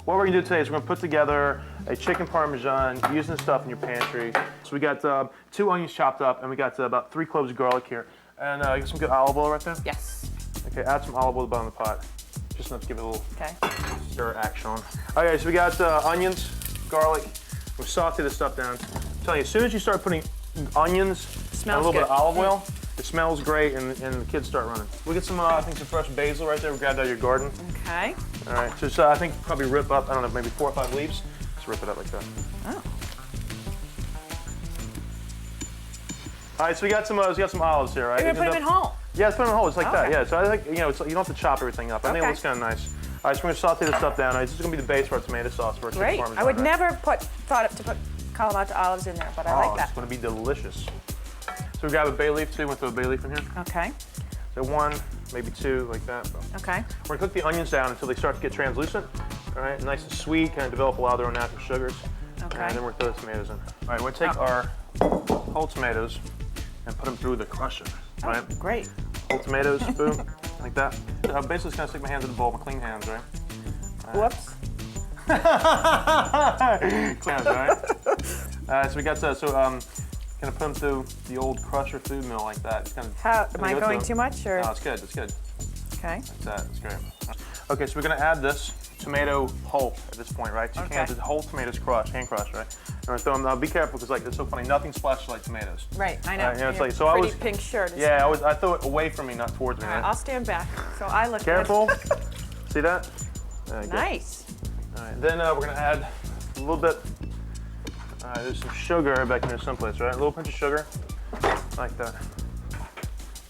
what we're gonna do today is we're gonna put together a chicken Parmesan using the stuff in your pantry. So we got 2 onions chopped up, and we got about 3 cloves of garlic here. And you got some good olive oil right there? Yes. Okay, add some olive oil to the bottom of the pot. Just enough to give it a little stir action on. Okay, so we got onions, garlic. We'll saute this stuff down. I'm telling you, as soon as you start putting onions and a little bit of olive oil, it smells great, and the kids start running. We'll get some, I think, some fresh basil right there. We grabbed out of your garden. Okay. All right, just I think probably rip up, I don't know, maybe 4 or 5 leaves. Just rip it up like that. Oh. All right, so we got some olives here, right? You're gonna put them in whole? Yeah, let's put them in whole, just like that. Yeah, so I think, you know, you don't have to chop everything up. I think it looks kind of nice. All right, so we're gonna saute this stuff down. All right, this is gonna be the base for our tomato sauce for our chicken Parmesan. I would never thought to put Kalamata olives in there, but I like that. It's gonna be delicious. So we grab a bay leaf too. We'll throw a bay leaf in here. Okay. So 1, maybe 2, like that. Okay. We're gonna cook the onions down until they start to get translucent. All right, nice and sweet, kind of develop a lot of their own natural sugars. Okay. And then we're gonna throw the tomatoes in. All right, we're gonna take our whole tomatoes and put them through the crusher. Right? Oh, great. Whole tomatoes, boom, like that. I'm basically just gonna stick my hands in the bowl, my clean hands, right? Whoops. Clean hands, right? So we got gonna put them through the old crusher food mill like that. It's kind of. Am I going too much, or? No, it's good. It's good. Okay. Like that. It's great. Okay, so we're gonna add this tomato pulp at this point, right? 2 cans of whole tomatoes crushed, hand crushed, right? And we're throwing them. Be careful, because like it's so funny. Nothing splashes like tomatoes. Right. I know. You know, it's like so. Pretty pink shirt. Yeah, I throw it away from me, not towards me. Right, I'll stand back, so I look careful. See that? Nice. All right, then we're gonna add a little bit. There's some sugar back in there someplace, right? A little pinch of sugar, like that.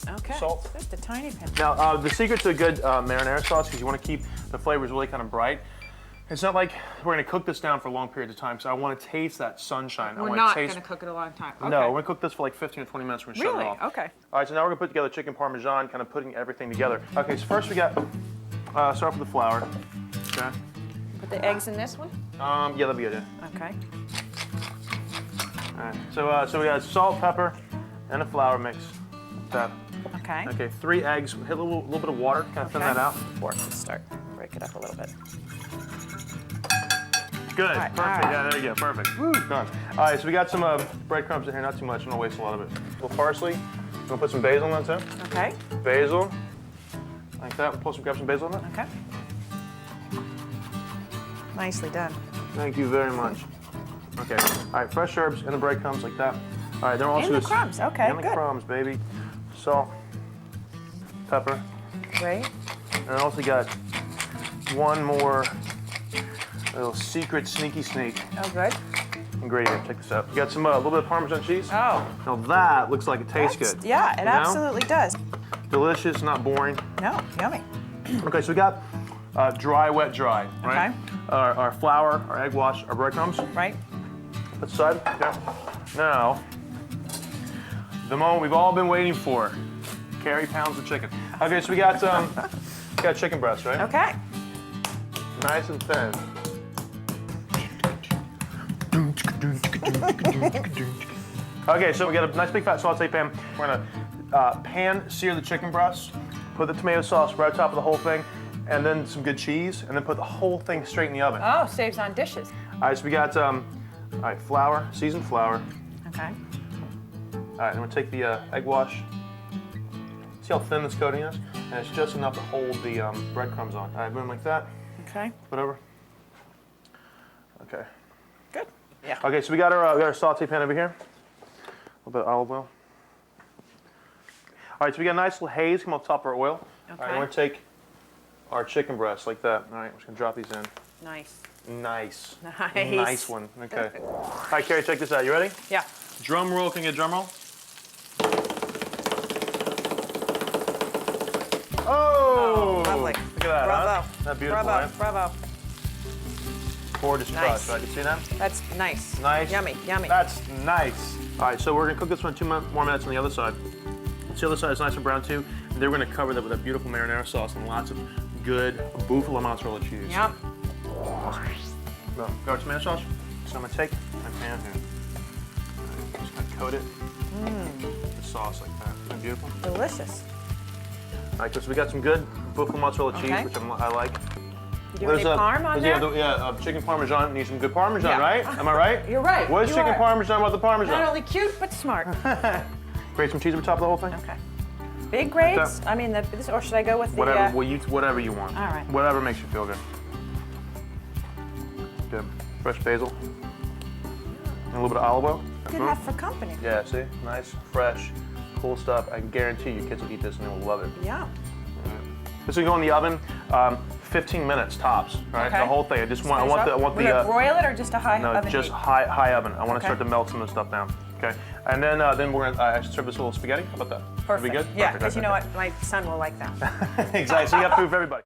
Okay. Salt. Just a tiny pinch. Now, the secret to a good marinara sauce, because you want to keep the flavors really kind of bright. It's not like we're going to cook this down for long periods of time, so I want to taste that sunshine. We're not going to cook it a long time. Okay. No, we're going to cook this for like 15 or 20 minutes. We're going to shut it off. Okay. All right, so now we're going to put together chicken Parmesan, kind of putting everything together. Okay, so first we got, start with the flour. Okay. Put the eggs in this one? Yeah, that'll be good, yeah. Okay. All right, so we got salt, pepper, and a flour mix. That. Okay. Okay, 3 eggs. Hit a little bit of water, kind of thin that out. Fork to start. Break it up a little bit. Good, perfect. Yeah, there you go, perfect. Woo, done. All right, so we got some breadcrumbs in here, not too much. I'm gonna waste a lot of it. A little parsley. I'm gonna put some basil in that too. Okay. Basil, like that. We'll grab some basil in that. Okay. Nicely done. Thank you very much. Okay. All right, fresh herbs and the breadcrumbs like that. All right, then we're also in the crumbs. Okay, in the crumbs, baby. Salt, pepper. Great. And I also got one more little secret sneak Oh, good. ingredient. Check this out. We got some a little bit of Parmesan cheese. Oh. Now that looks like it tastes good. Yeah, it absolutely does. Delicious, not boring. No, yummy. Okay, so we got dry, wet, dry, right? Okay. Our flour, our egg wash, our breadcrumbs. Right. Put aside. Okay. Now, the moment we've all been waiting for. Carrie pounds of chicken. Okay, so we got chicken breast, right? Okay. Nice and thin. Okay, so we got a nice big fat saute pan. We're gonna pan sear the chicken breast, put the tomato sauce right on top of the whole thing, and then some good cheese, and then put the whole thing straight in the oven. Oh, saves on dishes. All right, so we got flour, seasoned flour. Okay. All right, then we'll take the egg wash. See how thin this coating is? And it's just enough to hold the breadcrumbs on. All right, boom, like that. Okay. Whatever. Okay. Good. Yeah. Okay, so we got our saute pan over here. A little bit of olive oil. All right, so we got a nice little haze come on top of our oil. Okay. All right, we're gonna take our chicken breast like that. All right, we're just gonna drop these in. Nice. Nice. Nice. Nice one. Okay. All right, Carrie, check this out. You ready? Yeah. Drum roll. Can you get a drum roll? Oh! Lovely. Look at that. Bravo. Huh? That beautiful, Bravo. right? Bravo. Gorgeous Nice. crust, right? You see that? That's nice. Nice. Yummy. Yummy. That's nice. All right, so we're gonna cook this one 2 more minutes on the other side. So the other side is nice and brown too. And then we're gonna cover that with a beautiful marinara sauce and lots of good buffalo mozzarella cheese. Yep. Awesome. Now, got our tomato sauce. So I'm gonna take my pan here. All right, just gonna coat it with the sauce like that. Isn't that beautiful? Delicious. All right, so we got some good buffalo mozzarella cheese, Okay. which I like. You do any parm on there? Chicken Parmesan. Need some good Parmesan, Yeah. right? Am I right? You're right. What is You chicken are. Parmesan about the Parmesan? Not only cute, but smart. Grate some cheese on top of the whole thing? Okay. Big grades? I mean, or should I go with the... Whatever you want. All right. Whatever makes you feel good. Good. Fresh basil. And a little bit of olive oil. Good enough for company. Yeah, see? Nice, fresh, cool stuff. I guarantee your kids will eat this and they will love it. Yeah. This will go in the oven 15 minutes tops, right? Okay. The whole thing. I want the We're gonna broil it or just a high oven just heat? high oven. I want to Okay. start to melt some of the stuff down. Okay. And then we're gonna serve this little spaghetti. How about that? Perfect. Be good? Yeah, Perfect. because you know what? My son will like that. Exactly. So you got food for everybody.